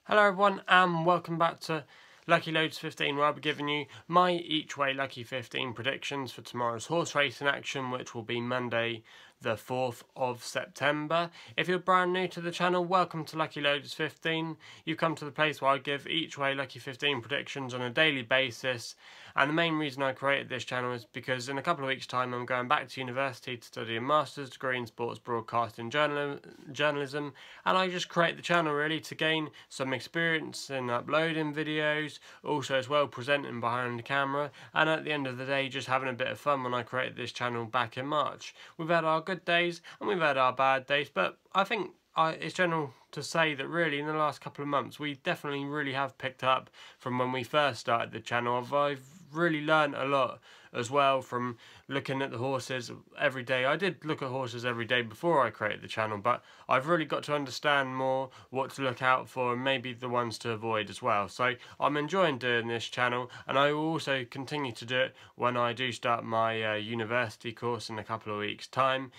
Hello everyone and welcome back to Lucky15, where I'll be giving you my each way Lucky 15 predictions for tomorrow's horse racing action, which will be Monday the 4th of September. If you're brand new to the channel, welcome to Lucky15. You've come to the place where I give each way Lucky 15 predictions on a daily basis, and the main reason I created this channel is because in a couple of weeks time I'm going back to university to study a master's degree in sports broadcasting journalism, and I just create the channel really to gain some experience in uploading videos, also as well presenting behind the camera, and at the end of the day just having a bit of fun when I created this channel back in March. We've had our good days and we've had our bad days, but I think it's general to say that really in the last couple of months we definitely really have picked up from when we first started the channel. I've really learned a lot as well from looking at the horses every day. I did look at horses every day before I created the channel, but I've really got to understand more what to look out for and maybe the ones to avoid as well. So I'm enjoying doing this channel, and I will also continue to do it when I do start my university course in a couple of weeks' time.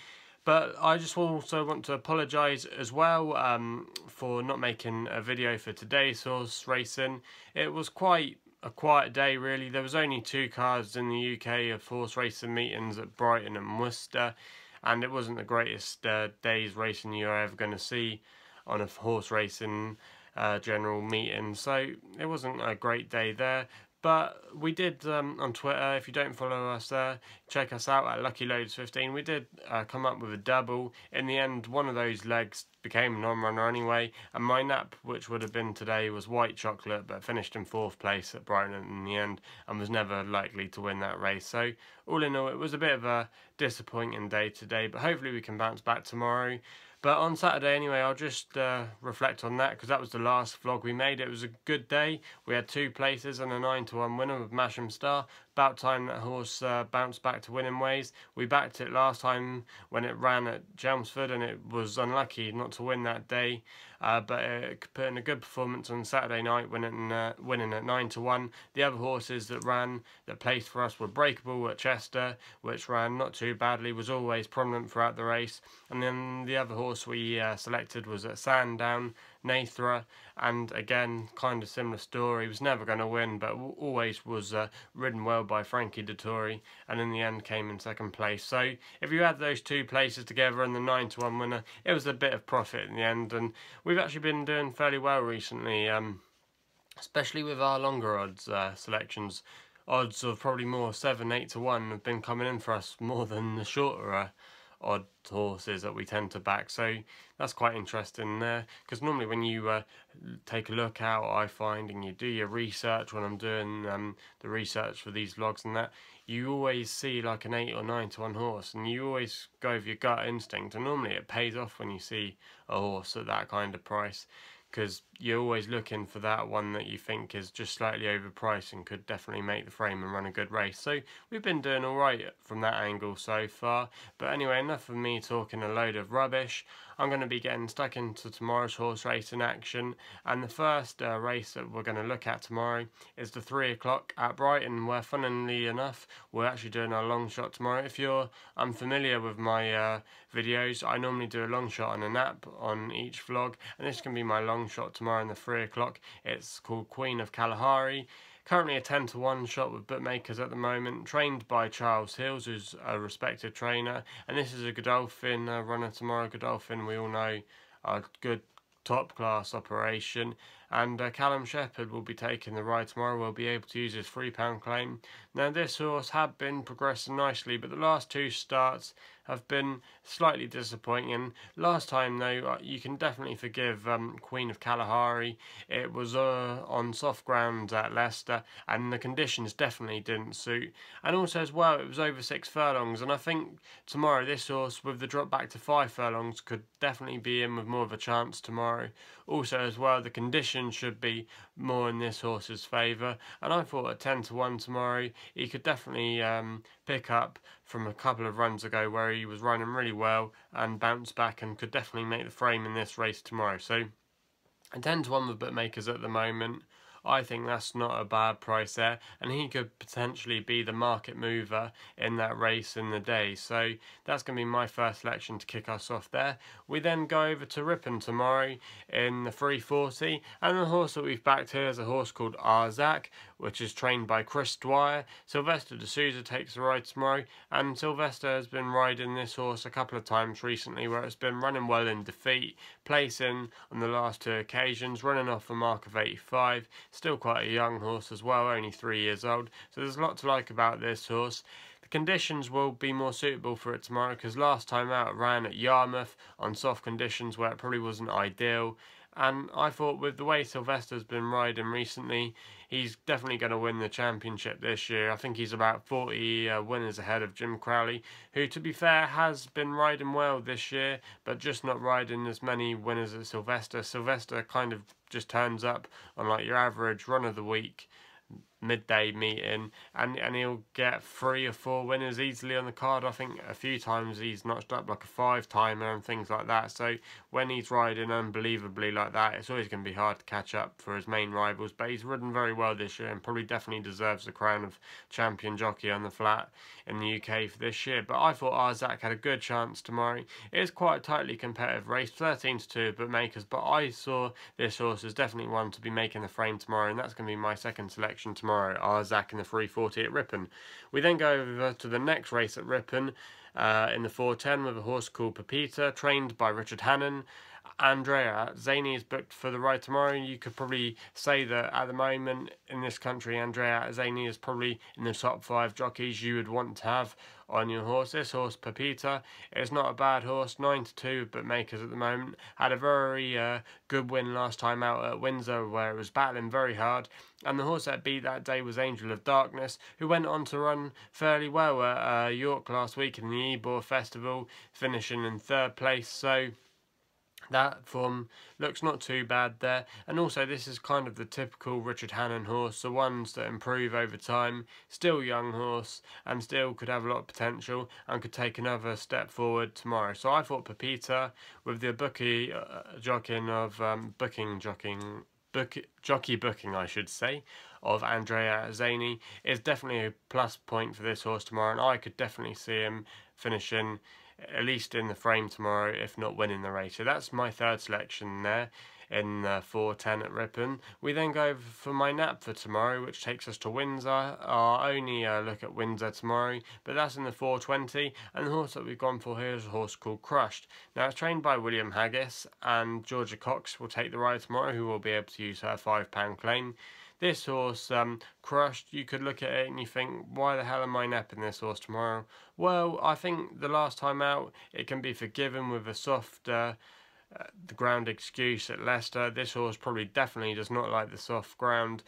But I just also want to apologise as well for not making a video for today's horse racing. It was quite a quiet day really. There was only 2 cars in the UK of horse racing meetings at Brighton and Worcester, and it wasn't the greatest day's racing you're ever going to see on a horse racing general meeting, so it wasn't a great day there. But we did, on Twitter, if you don't follow us there, check us out at Lucky15. We did come up with a double. In the end, one of those legs became a non-runner anyway, and my nap, which would have been today, was white chocolate, but finished in 4th place at Brighton in the end, and was never likely to win that race. So, all in all, it was a bit of a disappointing day today, but hopefully we can bounce back tomorrow. But on Saturday anyway, I'll just reflect on that, because that was the last vlog we made. It was a good day. We had 2 places and a 9-1 winner with Masham Star. About time that horse bounced back to winning ways. We backed it last time when it ran at Chelmsford, and it was unlucky not to win that day. But it put in a good performance on Saturday night, winning at 9-1. The other horses that placed for us were Breakable at Chester, which ran not too badly, was always prominent throughout the race. And then the other horse we selected was at Sandown, Nathra, and again kind of similar story. He was never going to win, but always was ridden well by Frankie Dettori, and in the end came in 2nd place. So if you add those 2 places together and the 9-1 winner, it was a bit of profit in the end. And we've actually been doing fairly well recently, especially with our longer odds selections. Odds of probably more 7-8-1 have been coming in for us more than the shorter odd horses that we tend to back, so that's quite interesting there, because normally when you take a look out, I find, and you do your research when I'm doing the research for these vlogs and that, you always see like an 8 or 9-1 horse, and you always go with your gut instinct, and normally it pays off when you see a horse at that kind of price, because you're always looking for that one that you think is just slightly overpriced and could definitely make the frame and run a good race. So we've been doing alright from that angle so far. But anyway, enough of me talking a load of rubbish. I'm going to be getting stuck into tomorrow's horse racing action, and the first race that we're going to look at tomorrow is the 3 o'clock at Brighton, where funnily enough we're actually doing our long shot tomorrow. If you're unfamiliar with my videos, I normally do a long shot and a nap on each vlog, and this can be my long shot tomorrow in the 3 o'clock. It's called Queen of Kalahari. Currently a 10-1 shot with bookmakers at the moment, trained by Charles Hills, who's a respected trainer, and this is a Godolphin runner tomorrow. Godolphin, we all know, are good top class operation, and Callum Shepherd will be taking the ride tomorrow. Will be able to use his £3 claim. Now this horse had been progressing nicely, but the last 2 starts have been slightly disappointing. Last time though, you can definitely forgive Queen of Kalahari. It was on soft ground at Leicester, and the conditions definitely didn't suit, and also as well it was over 6 furlongs, and I think tomorrow this horse with the drop back to 5 furlongs could definitely be in with more of a chance tomorrow. Also as well, the conditions should be more in this horse's favour, and I thought at 10-1 tomorrow he could definitely pick up from a couple of runs ago where he was running really well and bounce back, and could definitely make the frame in this race tomorrow. So a 10-1 with bookmakers at the moment. I think that's not a bad price there, and he could potentially be the market mover in that race in the day. So that's going to be my first selection to kick us off there. We then go over to Ripon tomorrow in the 340, and the horse that we've backed here is a horse called Arzaak, which is trained by Chris Dwyer. Sylvester de Souza takes the ride tomorrow, and Sylvester has been riding this horse a couple of times recently where it's been running well in defeat, placing on the last two occasions, running off a mark of 85, still quite a young horse as well, only 3 years old, so there's a lot to like about this horse. The conditions will be more suitable for it tomorrow because last time out it ran at Yarmouth on soft conditions where it probably wasn't ideal. And I thought with the way Sylvester's been riding recently, he's definitely going to win the championship this year. I think he's about 40 winners ahead of Jim Crowley, who to be fair has been riding well this year, but just not riding as many winners as Sylvester. Sylvester kind of just turns up on like your average run of the week midday meeting, and he'll get 3 or 4 winners easily on the card. I think a few times he's notched up like a 5-timer and things like that. So when he's riding unbelievably like that, it's always going to be hard to catch up for his main rivals. But he's ridden very well this year and probably definitely deserves the crown of champion jockey on the flat in the UK for this year. But I thought Arzaak had a good chance tomorrow. It is quite a tightly competitive race, 13-2 bookmakers, but I saw this horse as definitely one to be making the frame tomorrow, and that's going to be my second selection tomorrow. Arzaak in the 340 at Ripon. We then go over to the next race at Ripon in the 410 with a horse called Pepita, trained by Richard Hannon. Andrea Zaney is booked for the ride tomorrow. You could probably say that at the moment in this country, Andrea Zaney is probably in the top 5 jockeys you would want to have on your horse. This horse, Pepita, is not a bad horse, 9-2 bookmakers at the moment. Had a very good win last time out at Windsor where it was battling very hard. And the horse that beat that day was Angel of Darkness, who went on to run fairly well at York last week in the Ebor Festival, finishing in 3rd place. So that form looks not too bad there. And also this is kind of the typical Richard Hannon horse, the ones that improve over time, still young horse and still could have a lot of potential and could take another step forward tomorrow. So I thought Pepita with the bookie jockeying of jockey booking I should say of Andrea Zaney is definitely a plus point for this horse tomorrow, and I could definitely see him finishing at least in the frame tomorrow, if not winning the race. So that's my third selection there in 410 at Ripon. We then go for my nap for tomorrow, which takes us to Windsor. I'll only look at Windsor tomorrow, but that's in the 420, and the horse that we've gone for here is a horse called Crushed. Now it's trained by William Haggis, and Georgia Cox will take the ride tomorrow, who will be able to use her £5 claim. This horse, Crushed, you could look at it and you think, why the hell am I napping this horse tomorrow? Well, I think the last time out, it can be forgiven with a soft the ground excuse at Leicester. This horse probably definitely does not like the soft ground.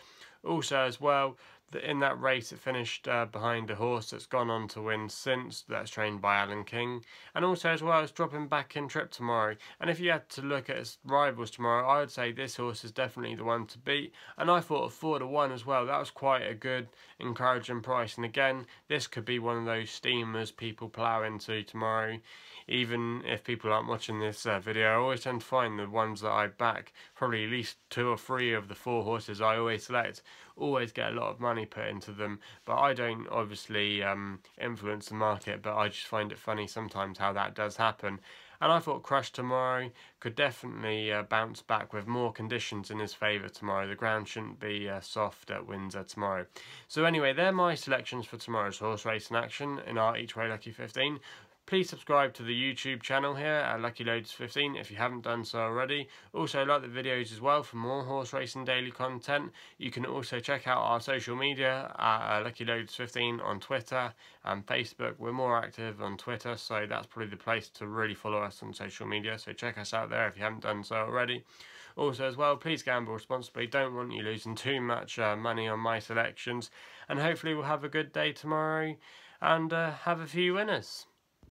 Also as well, in that race it finished behind a horse that's gone on to win since, that's trained by Alan King. And also as well, it's dropping back in trip tomorrow. And if you had to look at its rivals tomorrow, I would say this horse is definitely the one to beat. And I thought a 4-1 as well, that was quite a good encouraging price. And again, this could be one of those steamers people plough into tomorrow. Even if people aren't watching this video, I always tend to find the ones that I back, probably at least 2 or 3 of the 4 horses I always select, always get a lot of money put into them. But I don't obviously influence the market, but I just find it funny sometimes how that does happen. And I thought Crush tomorrow could definitely bounce back with more conditions in his favour tomorrow. The ground shouldn't be soft at Windsor tomorrow. So anyway, they're my selections for tomorrow's horse racing action in our Each Way Lucky 15. Please subscribe to the YouTube channel here at Lucky15 if you haven't done so already. Also like the videos as well for more horse racing daily content. You can also check out our social media at Lucky15 on Twitter and Facebook. We're more active on Twitter, so that's probably the place to really follow us on social media. So check us out there if you haven't done so already. Also as well, please gamble responsibly. Don't want you losing too much money on my selections. And hopefully we'll have a good day tomorrow and have a few winners.